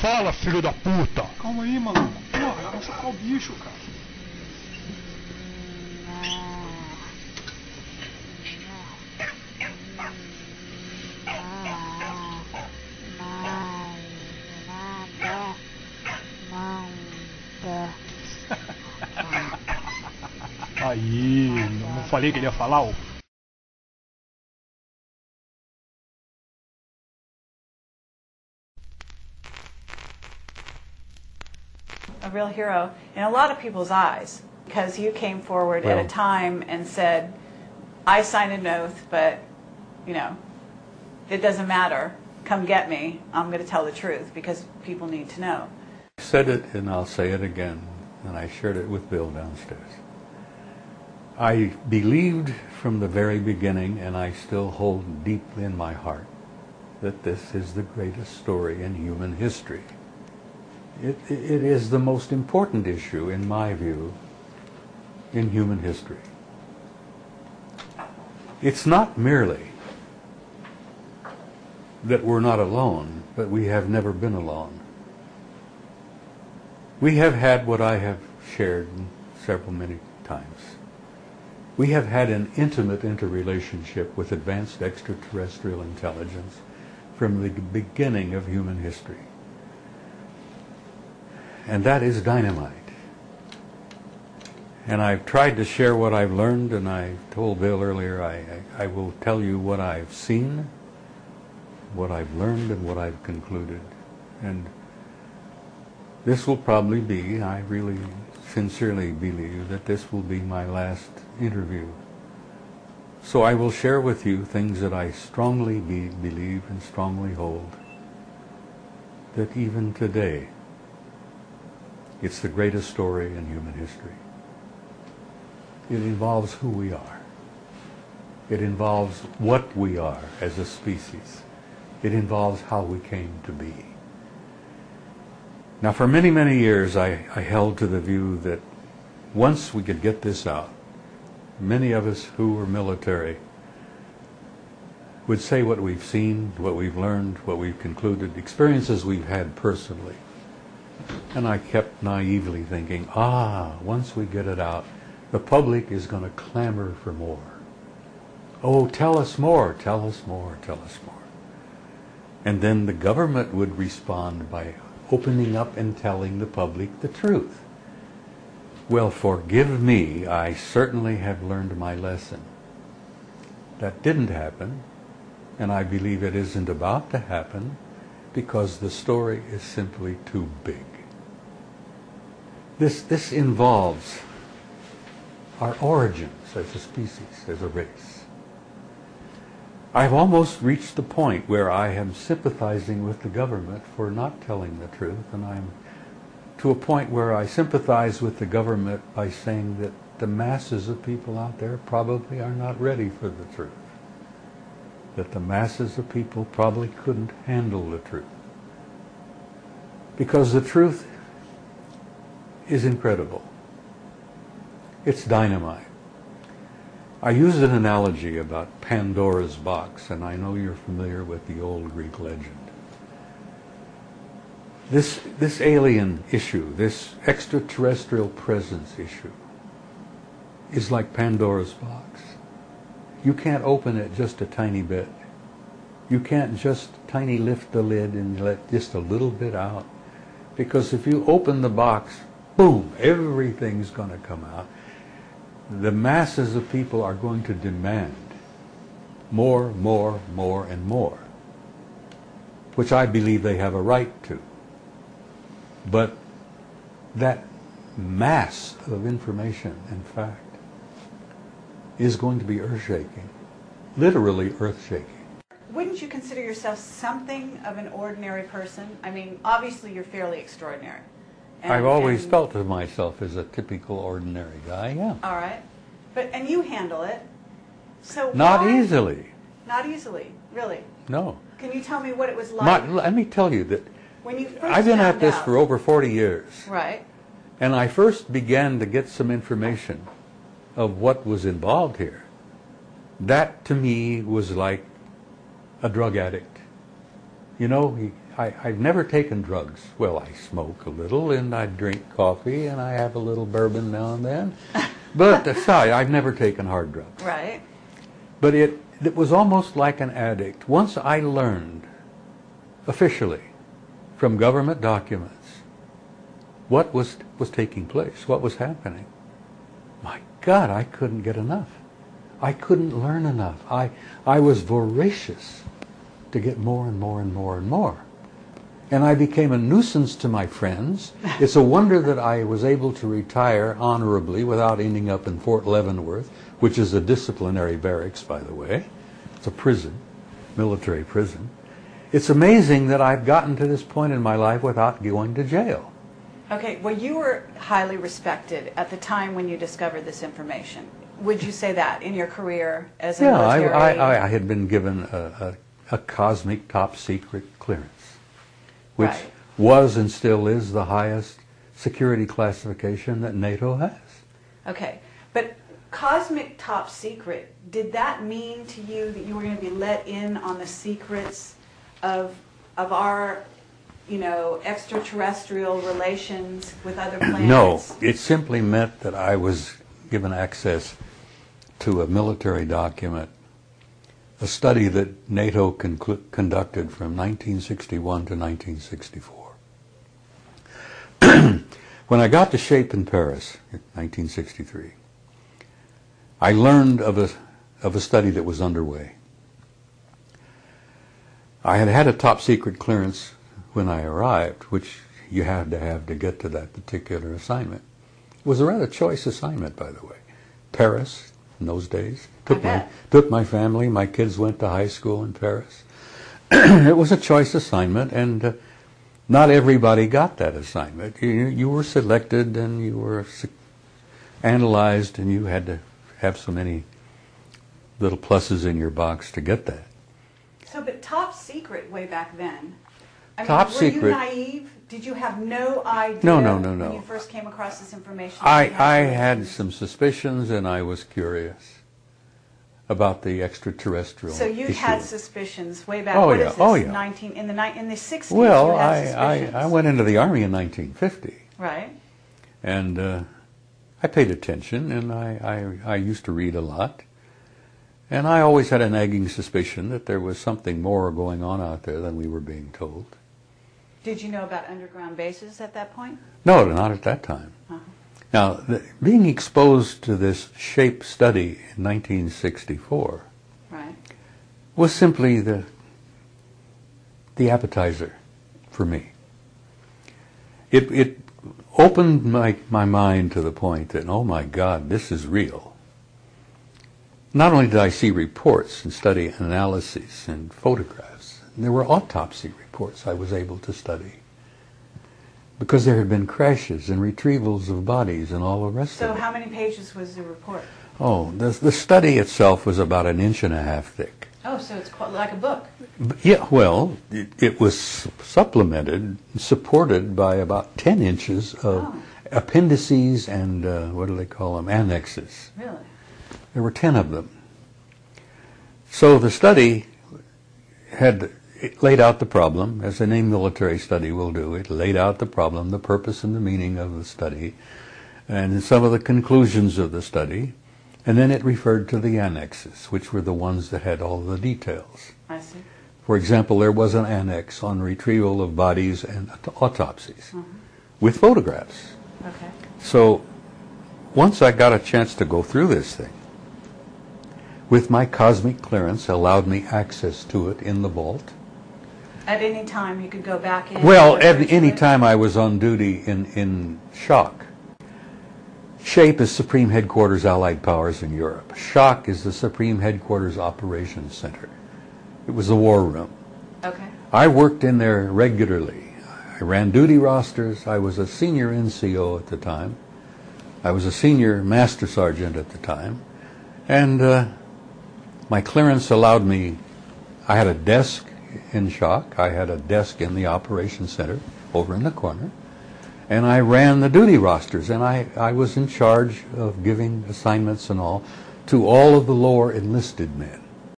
Fala, filho da puta! Calma aí, maluco. Porra, vai sacar o bicho, cara. Aí, não falei que ele ia falar, ô? A real hero in a lot of people's eyes, because you came forward at a time and said, I signed an oath, but, you know, it doesn't matter. Come get me. I'm going to tell the truth because people need to know. I said it and I'll say it again, and I shared it with Bill downstairs. I believed from the very beginning, and I still hold deep in my heart, that this is the greatest story in human history. It is the most important issue, in my view, in human history. It's not merely that we're not alone, but we have never been alone. We have had what I have shared many times. We have had an intimate interrelationship with advanced extraterrestrial intelligence from the beginning of human history. And that is dynamite. And I've tried to share what I've learned, and I told Bill earlier, I will tell you what I've seen, what I've learned, and what I've concluded. And this will probably be, I really sincerely believe, that this will be my last interview. So I will share with you things that I strongly believe and strongly hold, that even today, it's the greatest story in human history. It involves who we are. It involves what we are as a species. It involves how we came to be. Now, for many, many years, I held to the view that once we could get this out, many of us who were military would say what we've seen, what we've learned, what we've concluded, experiences we've had personally. And I kept naively thinking, once we get it out, the public is going to clamor for more. Oh, tell us more, tell us more, tell us more. And then the government would respond by opening up and telling the public the truth. Well, forgive me, I certainly have learned my lesson. That didn't happen, and I believe it isn't about to happen, because the story is simply too big. This involves our origins as a species, as a race. I've almost reached the point where I am sympathizing with the government for not telling the truth, and I'm to a point where I sympathize with the government by saying that the masses of people out there probably are not ready for the truth. That the masses of people probably couldn't handle the truth. Because the truth is incredible. It's dynamite. I use an analogy about Pandora's box, and I know you're familiar with the old Greek legend. This alien issue, this extraterrestrial presence issue, is like Pandora's box. You can't open it just a tiny bit. You can't just tiny lift the lid and let just a little bit out. Because if you open the box, boom, everything's going to come out. The masses of people are going to demand more, more, more, and more, which I believe they have a right to. But that mass of information and fact is going to be earth-shaking, literally earth-shaking. Wouldn't you consider yourself something of an ordinary person? I mean, obviously you're fairly extraordinary. I've always felt of myself as a typical ordinary guy, yeah. All right. And you handle it. So not easily. Not easily, really? No. Can you tell me what it was like? Let me tell you that when you first I've been at this out, for over 40 years. Right. And I first began to get some information of what was involved here. That, to me, was like a drug addict. You know, I've never taken drugs. Well, I smoke a little, and I drink coffee, and I have a little bourbon now and then. But aside, I've never taken hard drugs. Right. But it was almost like an addict. Once I learned, officially, from government documents, what was taking place, what was happening, my God, I couldn't get enough. I couldn't learn enough. I was voracious to get more and more and more and more. And I became a nuisance to my friends. It's a wonder that I was able to retire honorably without ending up in Fort Leavenworth, which is a disciplinary barracks, by the way. It's a prison, military prison. It's amazing that I've gotten to this point in my life without going to jail. Okay, well, you were highly respected at the time when you discovered this information. Would you say that in your career as a military? I had been given a cosmic top secret clearance, which right. was and still is the highest security classification that NATO has. Okay, but cosmic top secret, did that mean to you that you were going to be let in on the secrets of our, you know, extraterrestrial relations with other planets? No, it simply meant that I was given access to a military document, a study that NATO conducted from 1961 to 1964. When I got to SHAPE in Paris in 1963, I learned of a study that was underway. I had had a top secret clearance when I arrived, which you had to have to get to that particular assignment. It was a rather choice assignment, by the way. Paris, in those days. Took my family. My kids went to high school in Paris. It was a choice assignment, and not everybody got that assignment. You were selected, and you were analyzed, and you had to have so many little pluses in your box to get that. So, but top secret way back then. I mean, Top secret. Were you naive? Did you have no idea No. when you first came across this information? I had some suspicions, and I was curious about the extraterrestrial So you issue. had suspicions way back. Oh, what yeah. is this? Oh, yeah. 19 in the 60s. Well, you had suspicions. I went into the Army in 1950. Right. And I paid attention, and I used to read a lot. And I always had a nagging suspicion that there was something more going on out there than we were being told. Did you know about underground bases at that point? No, not at that time. Uh-huh. Now, being exposed to this SHAPE study in 1964 Right. was simply the appetizer for me. It opened my mind to the point that, oh my God, this is real. Not only did I see reports and study analyses and photographs, there were autopsy reports I was able to study because there had been crashes and retrievals of bodies and all the rest of it. So how many pages was the report? Oh, the study itself was about 1.5 inches thick. Oh, so it's quite like a book. Yeah, well, it was supplemented, supported by about 10 inches of appendices and, what do they call them, annexes. Really? There were 10 of them. So the study had laid out the problem, as any military study will do. It laid out the problem, the purpose and the meaning of the study, and some of the conclusions of the study. And then it referred to the annexes, which were the ones that had all the details. I see. For example, there was an annex on retrieval of bodies and autopsies with photographs. Okay. So once I got a chance to go through this thing, with my cosmic clearance allowed me access to it in the vault. At any time you could go back in? Well, at any time I was on duty in SHOCK. SHAPE is Supreme Headquarters Allied Powers in Europe. SHOCK is the Supreme Headquarters Operations Center. It was the war room. Okay. I worked in there regularly. I ran duty rosters. I was a senior NCO at the time. I was a senior master sergeant at the time. And my clearance allowed me, I had a desk in SHOCK. I had a desk in the Operations Center over in the corner. And I ran the duty rosters, and I was in charge of giving assignments and all to all of the lower enlisted men.